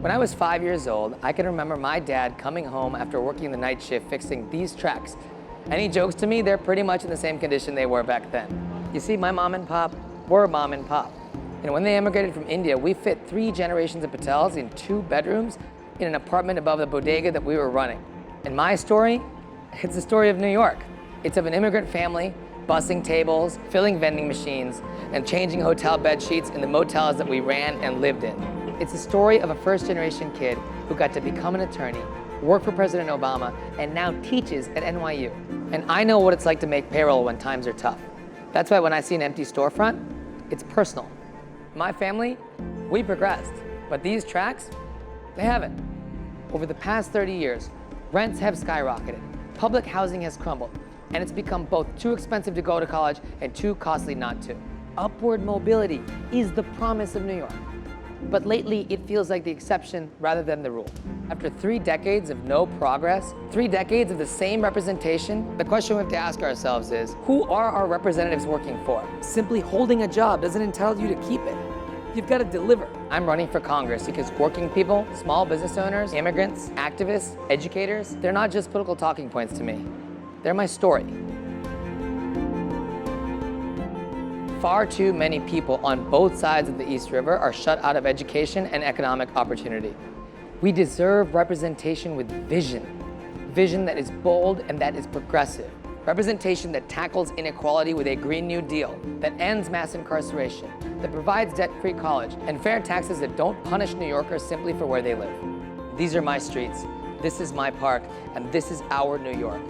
When I was 5 years old, I can remember my dad coming home after working the night shift fixing these tracks. And he jokes to me they're pretty much in the same condition they were back then. You see, my mom and pop were mom and pop. And when they immigrated from India, we fit 3 generations of Patels in 2 bedrooms in an apartment above the bodega that we were running. And my story, it's the story of New York. It's of an immigrant family bussing tables, filling vending machines, and changing hotel bed sheets in the motels that we ran and lived in. It's the story of a first-generation kid who got to become an attorney, work for President Obama, and now teaches at NYU. And I know what it's like to make payroll when times are tough. That's why when I see an empty storefront, it's personal. My family, we progressed, but these tracks, they haven't. Over the past 30 years, rents have skyrocketed, public housing has crumbled, and it's become both too expensive to go to college and too costly not to. Upward mobility is the promise of New York. But lately, it feels like the exception rather than the rule. After 3 decades of no progress, 3 decades of the same representation, the question we have to ask ourselves is, who are our representatives working for? Simply holding a job doesn't entitle you to keep it. You've got to deliver. I'm running for Congress because working people, small business owners, immigrants, activists, educators, they're not just political talking points to me. They're my story. Far too many people on both sides of the East River are shut out of education and economic opportunity. We deserve representation with vision. Vision that is bold and that is progressive. Representation that tackles inequality with a Green New Deal, that ends mass incarceration, that provides debt-free college, and fair taxes that don't punish New Yorkers simply for where they live. These are my streets, this is my park, and this is our New York.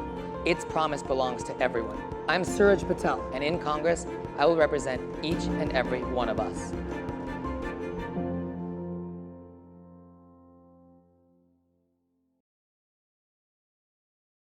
Its promise belongs to everyone. I'm Suraj Patel, and in Congress, I will represent each and every one of us.